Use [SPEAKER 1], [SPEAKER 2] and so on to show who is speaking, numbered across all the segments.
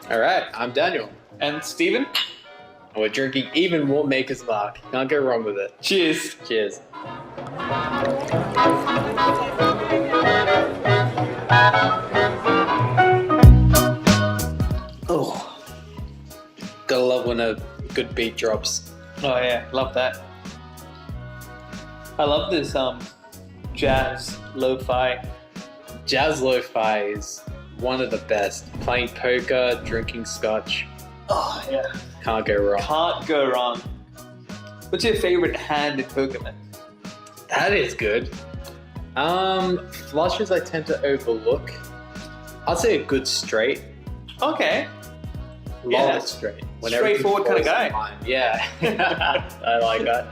[SPEAKER 1] All right, I'm Daniel.
[SPEAKER 2] And Steven?
[SPEAKER 1] And we're drinking even more Maker's Mark. Can't go wrong with it.
[SPEAKER 2] Cheers.
[SPEAKER 1] Cheers. Oh, gotta love when a good beat drops.
[SPEAKER 2] Oh yeah, love that. I love this jazz lo-fi.
[SPEAKER 1] Jazz lo-fi is one of the best. Playing poker, drinking scotch.
[SPEAKER 2] Oh yeah.
[SPEAKER 1] Can't go wrong.
[SPEAKER 2] Can't go wrong. What's your favorite hand in poker, man?
[SPEAKER 1] That is good. Flushes I tend to overlook. I'd say a good straight.
[SPEAKER 2] Okay.
[SPEAKER 1] Love it straight. When
[SPEAKER 2] Straightforward kind of guy.
[SPEAKER 1] Yeah. I like that.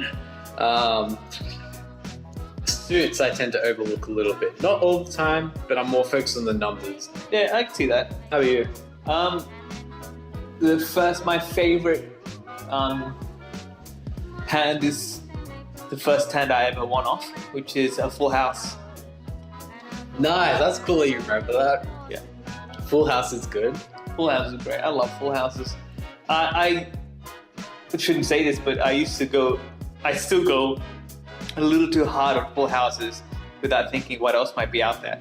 [SPEAKER 1] Suits I tend to overlook a little bit. Not all the time, but I'm more focused on the numbers.
[SPEAKER 2] Yeah, I can see that.
[SPEAKER 1] How about you?
[SPEAKER 2] My favorite hand is the first hand I ever won off, which is a full house.
[SPEAKER 1] Nice, that's cool that you remember that.
[SPEAKER 2] Yeah.
[SPEAKER 1] Full house is good.
[SPEAKER 2] Full houses is great. I love full houses. I shouldn't say this, but I still go a little too hard on full houses without thinking what else might be out there.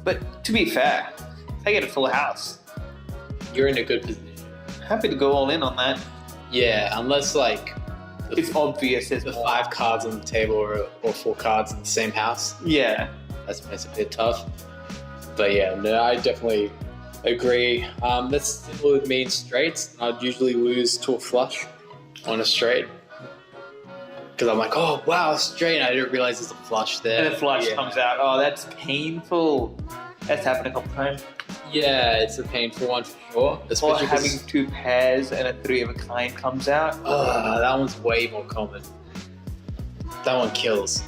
[SPEAKER 2] But to be fair, if I get a full house,
[SPEAKER 1] you're in a good position.
[SPEAKER 2] Happy to go all in on that.
[SPEAKER 1] Yeah, unless like
[SPEAKER 2] it's obvious there's
[SPEAKER 1] the
[SPEAKER 2] more.
[SPEAKER 1] 5 cards on the table or 4 cards in the same house.
[SPEAKER 2] Yeah.
[SPEAKER 1] That makes it a bit tough. But yeah, no, I definitely agree. That's similar with me in straights. I'd usually lose to a flush on a straight. Because I'm like, oh, wow, straight. And I didn't realize there's a flush there.
[SPEAKER 2] And the flush comes out. Oh, that's painful. That's happened a couple times.
[SPEAKER 1] Yeah, it's a painful one for sure.
[SPEAKER 2] Or having 2 pairs and a 3 of a kind comes out.
[SPEAKER 1] That one's way more common. That one kills.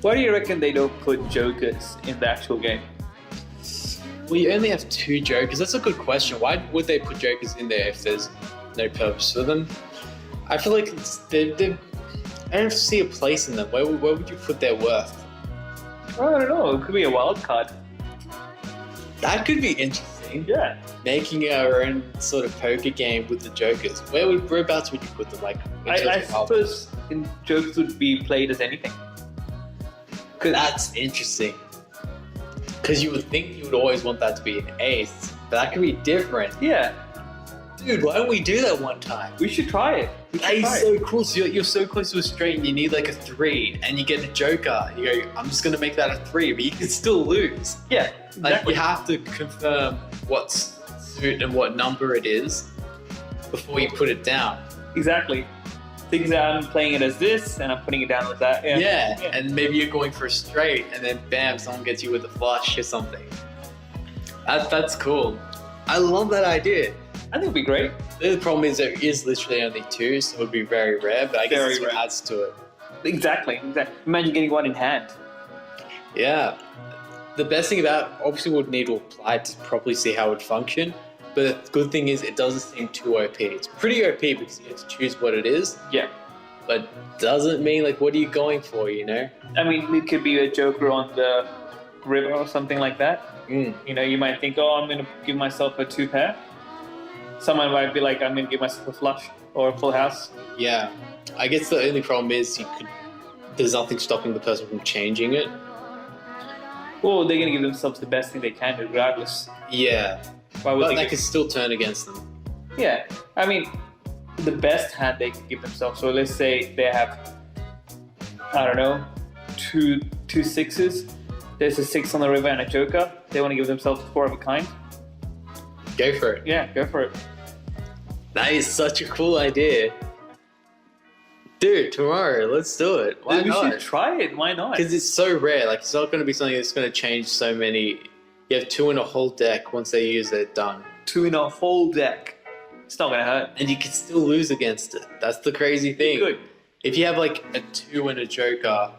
[SPEAKER 2] Why do you reckon they don't put jokers in the actual game?
[SPEAKER 1] Well, you only have 2 jokers. That's a good question. Why would they put jokers in there if there's no purpose for them? I feel like I don't see a place in them. Where would you put their worth?
[SPEAKER 2] I don't know. It could be a wild card.
[SPEAKER 1] That could be interesting.
[SPEAKER 2] Yeah.
[SPEAKER 1] Making our own sort of poker game with the jokers. Whereabouts would you put them? Like,
[SPEAKER 2] I suppose jokers would be played as anything.
[SPEAKER 1] That's interesting. Because you would think you would always want that to be an ace, but that could be different.
[SPEAKER 2] Yeah.
[SPEAKER 1] Dude, why don't we do that one time?
[SPEAKER 2] We should try it.
[SPEAKER 1] That is so cool. So you're so close to a straight and you need like a 3 and you get a joker. You go, I'm just going to make that a 3, but you can still lose.
[SPEAKER 2] Yeah, exactly.
[SPEAKER 1] Like you have to confirm what suit and what number it is before you put it down.
[SPEAKER 2] Exactly. Things that I'm playing it as this and I'm putting it down as that.
[SPEAKER 1] Yeah, and maybe you're going for a straight and then bam, someone gets you with a flush or something. That's cool. I love that idea.
[SPEAKER 2] I think it'd be great.
[SPEAKER 1] The problem is there is literally only 2, so it would be very rare, but I guess it adds to it.
[SPEAKER 2] Exactly. Imagine getting one in hand.
[SPEAKER 1] Yeah. The best thing about obviously we would need to apply to properly see how it would function, but the good thing is it doesn't seem too OP. It's pretty OP because you have to choose what it is.
[SPEAKER 2] Yeah.
[SPEAKER 1] But doesn't mean like what are you going for, you know?
[SPEAKER 2] I mean, it could be a joker on the river or something like that.
[SPEAKER 1] Mm.
[SPEAKER 2] You know, you might think, oh, I'm going to give myself a 2 pair. Someone might be like, I'm going to give myself a flush or a full house.
[SPEAKER 1] Yeah. I guess the only problem is there's nothing stopping the person from changing it.
[SPEAKER 2] Well, they're going to give themselves the best thing they can regardless.
[SPEAKER 1] Yeah. But that could still turn against them.
[SPEAKER 2] Yeah. I mean, the best hand they can give themselves. So let's say they have, I don't know, two 6s. There's a 6 on the river and a joker. They want to give themselves 4 of a kind.
[SPEAKER 1] Go for it.
[SPEAKER 2] Yeah, go for it.
[SPEAKER 1] That is such a cool idea. Dude, tomorrow, let's do it. Why not?
[SPEAKER 2] We should try it. Why not?
[SPEAKER 1] Because it's so rare. Like, it's not going to be something that's going to change so many. You have 2 in a whole deck. Once they use it, done.
[SPEAKER 2] 2 in a whole deck. It's not going to hurt.
[SPEAKER 1] And you can still lose against it. That's the crazy thing.
[SPEAKER 2] Good.
[SPEAKER 1] If you have like a 2 and a joker,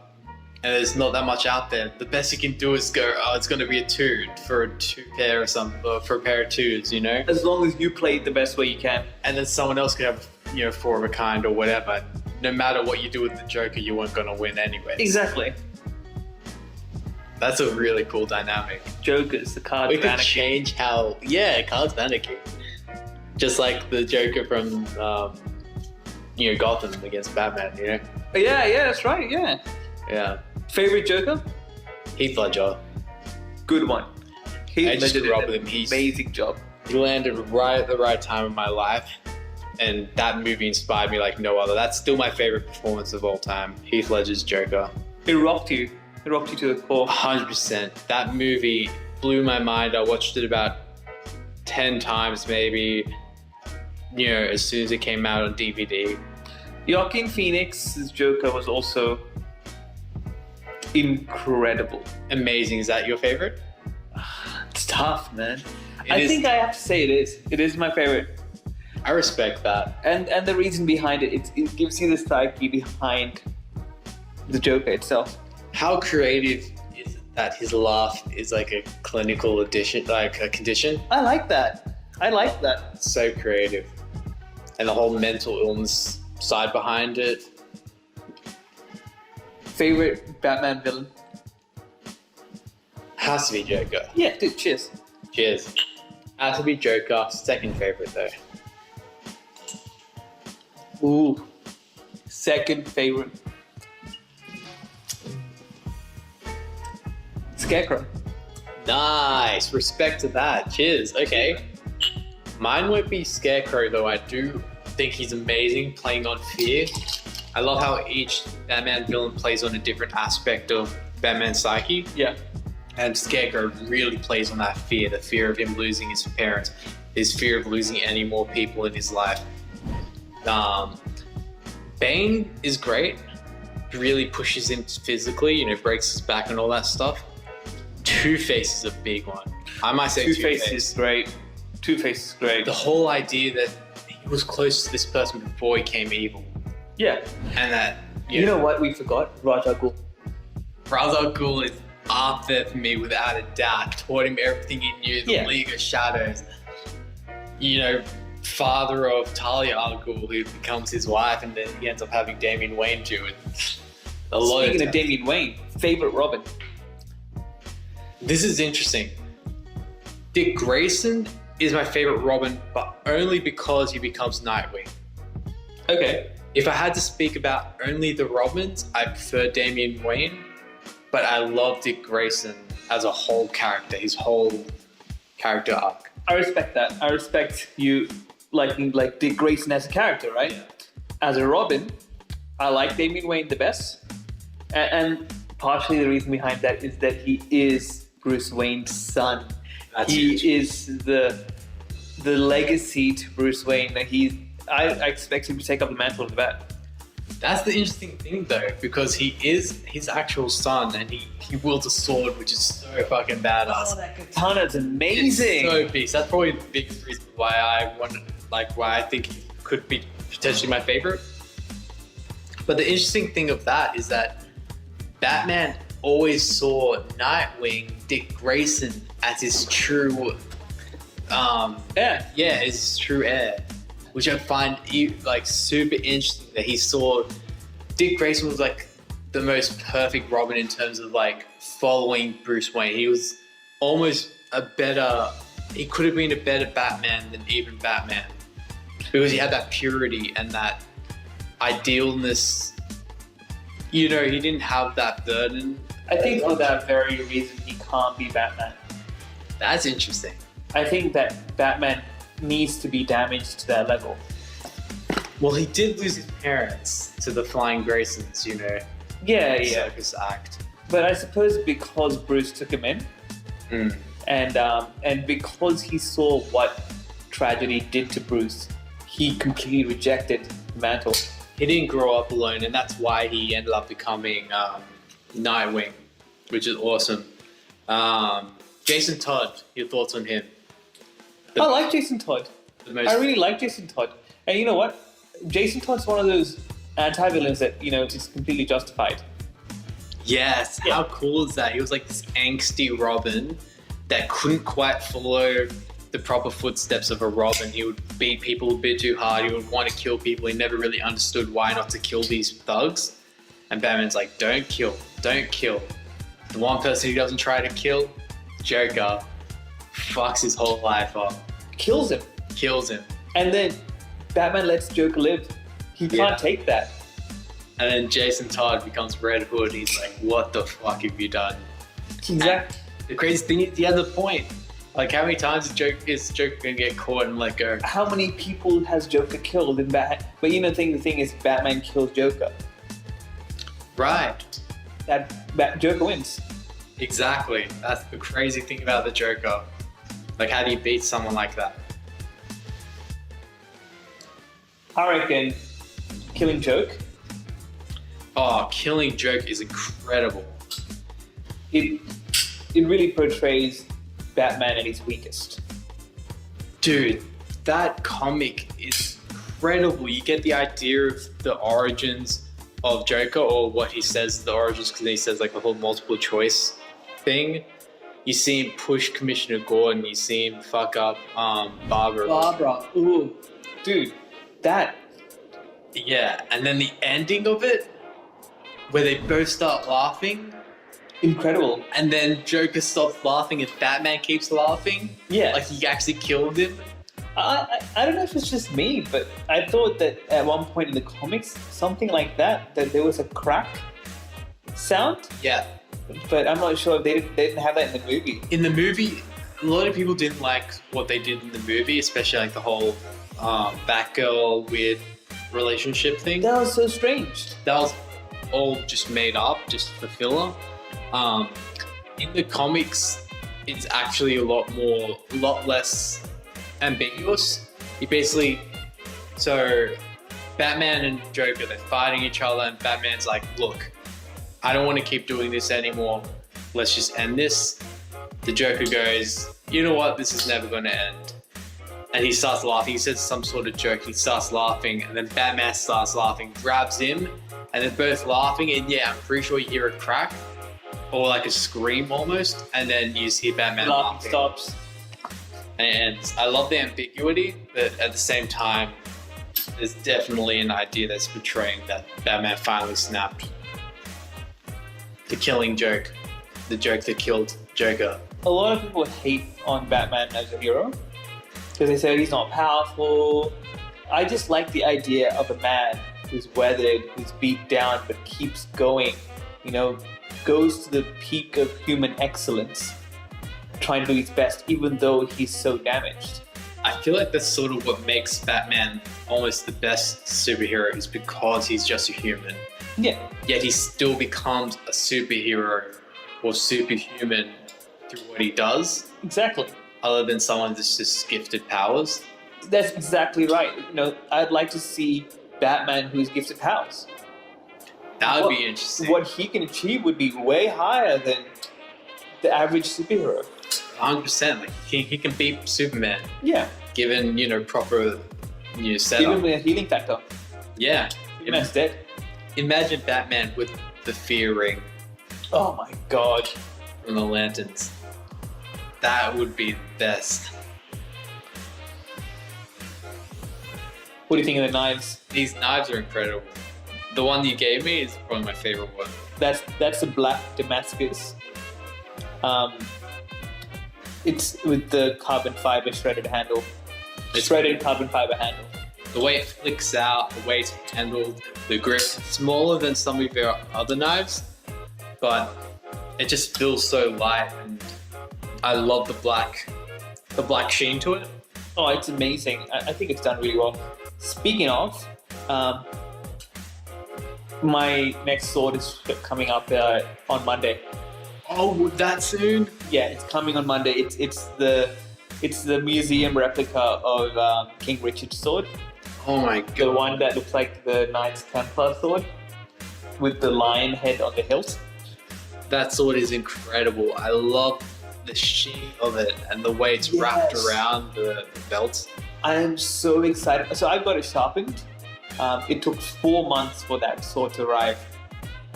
[SPEAKER 1] and there's not that much out there, the best you can do is go, oh, it's going to be a 2 for a 2 pair or something, or for a pair of 2s, you know?
[SPEAKER 2] As long as you play it the best way you can.
[SPEAKER 1] And then someone else could have, 4 of a kind or whatever. No matter what you do with the joker, you weren't going to win anyway.
[SPEAKER 2] Exactly.
[SPEAKER 1] That's a really cool dynamic.
[SPEAKER 2] Jokers, the cards
[SPEAKER 1] we
[SPEAKER 2] of
[SPEAKER 1] could
[SPEAKER 2] anarchy.
[SPEAKER 1] change how... Yeah, cards of anarchy. Just like the Joker from, Gotham against Batman,
[SPEAKER 2] Yeah, that's right. Yeah.
[SPEAKER 1] Yeah.
[SPEAKER 2] Favorite Joker?
[SPEAKER 1] Heath Ledger.
[SPEAKER 2] Good one.
[SPEAKER 1] I just grew up with him.
[SPEAKER 2] Amazing job.
[SPEAKER 1] He landed right at the right time in my life. And that movie inspired me like no other. That's still my favorite performance of all time. Heath Ledger's Joker.
[SPEAKER 2] It rocked you. It rocked you to the core.
[SPEAKER 1] 100%. That movie blew my mind. I watched it about 10 times maybe, as soon as it came out on DVD.
[SPEAKER 2] Joaquin Phoenix's Joker was also incredible.
[SPEAKER 1] Amazing. Is that your favorite?
[SPEAKER 2] It's tough, man. I think I have to say it is. It is my favorite.
[SPEAKER 1] I respect that.
[SPEAKER 2] And the reason behind it gives you the psyche behind the Joker itself.
[SPEAKER 1] How creative is it that his laugh is like a clinical addition, like a condition?
[SPEAKER 2] I like that.
[SPEAKER 1] So creative. And the whole mental illness side behind it.
[SPEAKER 2] Favorite Batman villain?
[SPEAKER 1] Has to be Joker.
[SPEAKER 2] Yeah, dude, cheers.
[SPEAKER 1] Cheers. Has to be Joker. Second favorite though.
[SPEAKER 2] Ooh. Second favorite. Scarecrow.
[SPEAKER 1] Nice. Respect to that. Cheers. Okay. Mine won't be Scarecrow though. I do think he's amazing playing on fear. I love how each Batman villain plays on a different aspect of Batman's psyche.
[SPEAKER 2] Yeah.
[SPEAKER 1] And Scarecrow really plays on that fear, the fear of him losing his parents, his fear of losing any more people in his life. Bane is great. He really pushes him physically, breaks his back and all that stuff. Two-Face is a big one. I might say
[SPEAKER 2] Two-Face is great. Two-Face is great.
[SPEAKER 1] The whole idea that he was close to this person before he became evil.
[SPEAKER 2] Yeah.
[SPEAKER 1] And that...
[SPEAKER 2] You know what we forgot? Ra's al Ghul.
[SPEAKER 1] Ra's al Ghul is up there for me without a doubt. Taught him everything he knew, the League of Shadows. Father of Talia al Ghul, who becomes his wife, and then he ends up having Damian Wayne too.
[SPEAKER 2] Speaking of Damian Wayne, favorite Robin?
[SPEAKER 1] This is interesting. Dick Grayson is my favorite Robin, but only because he becomes Nightwing.
[SPEAKER 2] Okay.
[SPEAKER 1] If I had to speak about only the Robins, I prefer Damian Wayne, but I love Dick Grayson as a whole character, his whole character arc.
[SPEAKER 2] I respect that. I respect you liking like Dick Grayson as a character, right?
[SPEAKER 1] Yeah.
[SPEAKER 2] As a Robin, I like Damian Wayne the best. And partially the reason behind that is that he is Bruce Wayne's son. He is the legacy to Bruce Wayne. I expect him to take up the mantle of the Bat.
[SPEAKER 1] That's the interesting thing though, because he is his actual son and he wields a sword, which is so fucking badass.
[SPEAKER 2] Oh, that katana's amazing.
[SPEAKER 1] It's so beast. That's probably the biggest reason why I think he could be potentially my favorite. But the interesting thing of that is that Batman always saw Nightwing, Dick Grayson, as his true his true heir. Which I find super interesting that he saw Dick Grayson was like the most perfect Robin in terms of following Bruce Wayne. He was almost he could have been a better Batman than even Batman because he had that purity and that idealness. He didn't have that burden.
[SPEAKER 2] I think for that very reason he can't be Batman.
[SPEAKER 1] That's interesting.
[SPEAKER 2] I think that Batman needs to be damaged to that level.
[SPEAKER 1] Well, he did lose his parents to the Flying Graysons, circus act.
[SPEAKER 2] But I suppose because Bruce took him in, and because he saw what tragedy did to Bruce, he completely rejected the mantle.
[SPEAKER 1] He didn't grow up alone, and that's why he ended up becoming Nightwing, which is awesome. Jason Todd, your thoughts on him?
[SPEAKER 2] I like Jason Todd. I really like Jason Todd. And you know what? Jason Todd's one of those anti-villains that, is completely justified.
[SPEAKER 1] Yes. Yeah. How cool is that? He was like this angsty Robin that couldn't quite follow the proper footsteps of a Robin. He would beat people a bit too hard. He would want to kill people. He never really understood why not to kill these thugs. And Batman's like, don't kill. Don't kill. The one person he doesn't try to kill, Joker, fucks his whole life up.
[SPEAKER 2] Kills him. And then Batman lets Joker live. He can't take that.
[SPEAKER 1] And then Jason Todd becomes Red Hood. He's like, what the fuck have you done?
[SPEAKER 2] Exactly.
[SPEAKER 1] The crazy thing is, he has a point. Like, how many times is Joker gonna get caught and let go?
[SPEAKER 2] How many people has Joker killed in Batman? But the thing is, Batman kills Joker.
[SPEAKER 1] Right.
[SPEAKER 2] That Joker wins.
[SPEAKER 1] Exactly. That's the crazy thing about the Joker. Like, how do you beat someone like that?
[SPEAKER 2] I reckon Killing Joke.
[SPEAKER 1] Oh, Killing Joke is incredible.
[SPEAKER 2] It really portrays Batman at his weakest.
[SPEAKER 1] Dude, that comic is incredible. You get the idea of the origins of Joker, or what he says the origins, because he says like the whole multiple choice thing. You see him push Commissioner Gordon. You see him fuck up Barbara.
[SPEAKER 2] Ooh, dude, that.
[SPEAKER 1] Yeah, and then the ending of it, where they both start laughing.
[SPEAKER 2] Incredible.
[SPEAKER 1] And then Joker stops laughing and Batman keeps laughing.
[SPEAKER 2] Yeah.
[SPEAKER 1] Like he actually killed him.
[SPEAKER 2] I don't know if it's just me, but I thought that at one point in the comics, something like that there was a crack sound.
[SPEAKER 1] Yeah.
[SPEAKER 2] But I'm not sure if they didn't have that in the movie.
[SPEAKER 1] In the movie, a lot of people didn't like what they did in the movie, especially like the whole Batgirl weird relationship thing.
[SPEAKER 2] That was so strange.
[SPEAKER 1] That was all just made up, just for filler. In the comics, it's actually a lot less ambiguous. So Batman and Joker, they're fighting each other, and Batman's like, look, I don't want to keep doing this anymore. Let's just end this. The Joker goes, you know what? This is never going to end. And he starts laughing. He says some sort of joke. He starts laughing, and then Batman starts laughing, grabs him, and they're both laughing. And yeah, I'm pretty sure you hear a crack or like a scream almost, and then you see Batman laughing.
[SPEAKER 2] Stops.
[SPEAKER 1] And I love the ambiguity, but at the same time, there's definitely an idea that's portraying that Batman finally snapped. The killing joke. The joke that killed Joker.
[SPEAKER 2] A lot of people hate on Batman as a hero because they say he's not powerful. I just like the idea of a man who's weathered, who's beat down, but keeps going, goes to the peak of human excellence, trying to do his best, even though he's so damaged.
[SPEAKER 1] I feel like that's sort of what makes Batman almost the best superhero, is because he's just a human.
[SPEAKER 2] Yeah.
[SPEAKER 1] Yet he still becomes a superhero or superhuman through what he does.
[SPEAKER 2] Exactly.
[SPEAKER 1] Other than someone that's just gifted powers.
[SPEAKER 2] That's exactly right. I'd like to see Batman who's gifted powers.
[SPEAKER 1] That would be interesting.
[SPEAKER 2] What he can achieve would be way higher than the average superhero.
[SPEAKER 1] 100%. Like he can beat Superman.
[SPEAKER 2] Yeah.
[SPEAKER 1] Given, proper setup.
[SPEAKER 2] Give him a healing factor.
[SPEAKER 1] Yeah.
[SPEAKER 2] Superman's dead.
[SPEAKER 1] Imagine Batman with the fear ring.
[SPEAKER 2] Oh my god.
[SPEAKER 1] And the lanterns. That would be the best.
[SPEAKER 2] What do you think of the knives?
[SPEAKER 1] These knives are incredible. The one you gave me is probably my favorite one.
[SPEAKER 2] That's a black Damascus. It's with the carbon fiber shredded handle. Shredded carbon fiber handle.
[SPEAKER 1] The way it flicks out, the way it's handled, the grip, smaller than some of your other knives, but it just feels so light, and I love the black sheen to it.
[SPEAKER 2] Oh, it's amazing. I think it's done really well. Speaking of, my next sword is coming up on Monday.
[SPEAKER 1] Oh, that soon?
[SPEAKER 2] Yeah, it's coming on Monday. It's the museum replica of King Richard's sword.
[SPEAKER 1] Oh my god.
[SPEAKER 2] The one that looks like the Knights Templar sword with the lion head on the hilt.
[SPEAKER 1] That sword is incredible. I love the sheen of it and the way it's wrapped around the belt.
[SPEAKER 2] I am so excited. So I got it sharpened. It took 4 months for that sword to arrive.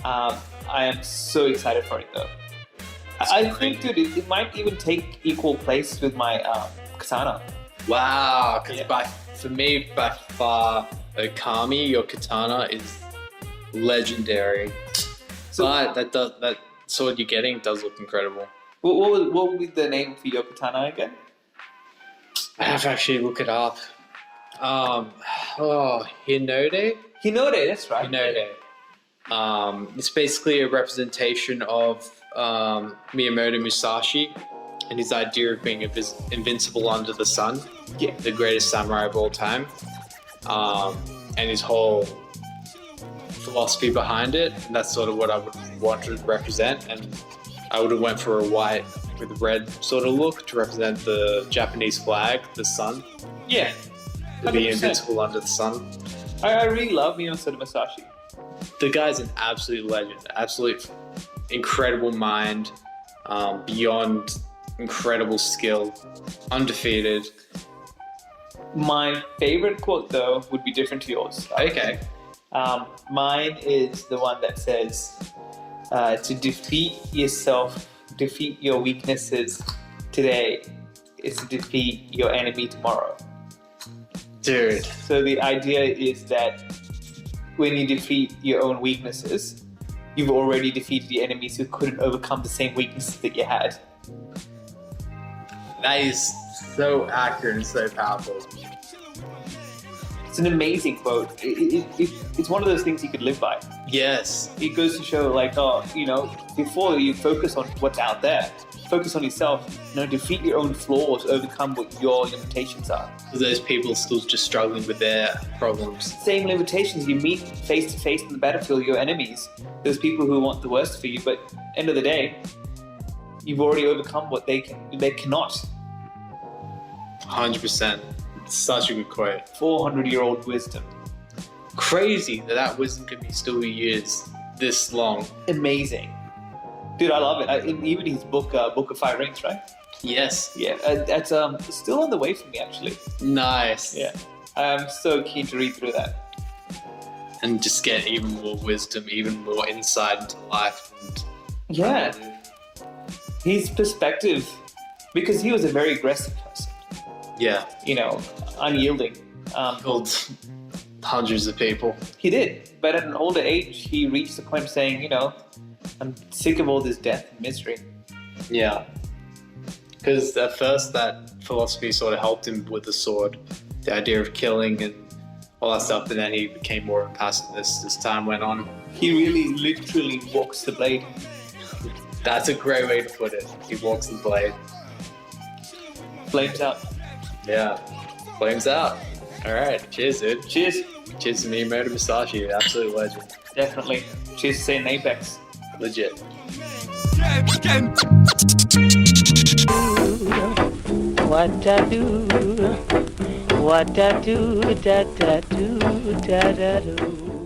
[SPEAKER 2] I am so excited for it though. I think, dude, it might even take equal place with my katana.
[SPEAKER 1] Wow, because for me, by far, Okami, your katana, is legendary. So, but that sword you're getting does look incredible.
[SPEAKER 2] What would be the name for your katana again?
[SPEAKER 1] I have to actually look it up. Hinode.
[SPEAKER 2] Hinode, that's right.
[SPEAKER 1] Hinode. It's basically a representation of Miyamoto Musashi and his idea of being invincible under the sun.
[SPEAKER 2] Yeah.
[SPEAKER 1] The greatest samurai of all time. And his whole philosophy behind it. And that's sort of what I would want to represent. And I would have went for a white with red sort of look to represent the Japanese flag, the sun.
[SPEAKER 2] Yeah.
[SPEAKER 1] To be
[SPEAKER 2] 100%.
[SPEAKER 1] invincible under the sun.
[SPEAKER 2] I really love Miyamoto Musashi.
[SPEAKER 1] The guy's an absolute legend, absolute incredible mind, beyond incredible skill, undefeated.
[SPEAKER 2] My favorite quote, though, would be different to yours.
[SPEAKER 1] Okay.
[SPEAKER 2] Mine is the one that says, to defeat yourself, defeat your weaknesses today is to defeat your enemy tomorrow.
[SPEAKER 1] Dude.
[SPEAKER 2] So the idea is that when you defeat your own weaknesses, you've already defeated the enemies who couldn't overcome the same weaknesses that you had.
[SPEAKER 1] That is so accurate and so powerful.
[SPEAKER 2] It's an amazing quote. It's one of those things you could live by.
[SPEAKER 1] Yes.
[SPEAKER 2] It goes to show, like, before you focus on what's out there, focus on yourself. Defeat your own flaws, overcome what your limitations are.
[SPEAKER 1] Those people still just struggling with their problems.
[SPEAKER 2] Same limitations you meet face to face in the battlefield, your enemies. Those people who want the worst for you, but end of the day, you've already overcome what they cannot.
[SPEAKER 1] 100%. Such a good quote.
[SPEAKER 2] 400-year-old wisdom.
[SPEAKER 1] Crazy that wisdom can still be used this long.
[SPEAKER 2] Amazing. Dude, I love it. Even his book, Book of Five Rings, right?
[SPEAKER 1] Yes.
[SPEAKER 2] Yeah, that's still on the way for me, actually.
[SPEAKER 1] Nice.
[SPEAKER 2] Yeah. I'm so keen to read through that.
[SPEAKER 1] And just get even more wisdom, even more insight into life.
[SPEAKER 2] Yeah. His perspective, because he was a very aggressive person.
[SPEAKER 1] Yeah.
[SPEAKER 2] Unyielding.
[SPEAKER 1] Killed hundreds of people.
[SPEAKER 2] He did. But at an older age, he reached the point of saying, I'm sick of all this death and misery.
[SPEAKER 1] Yeah. Because at first that philosophy sort of helped him with the sword. The idea of killing and all that stuff. But then he became more of a pacifist as time went on.
[SPEAKER 2] He really literally walks the blade.
[SPEAKER 1] That's a great way to put it. He walks the blade.
[SPEAKER 2] Flames out.
[SPEAKER 1] Yeah. Flames out. All right. Cheers, dude.
[SPEAKER 2] Cheers.
[SPEAKER 1] Cheers to Miyamoto Musashi. Absolute legend.
[SPEAKER 2] Definitely. Cheers to St. Apex.
[SPEAKER 1] Legit.
[SPEAKER 3] What I do, da da do, da da do.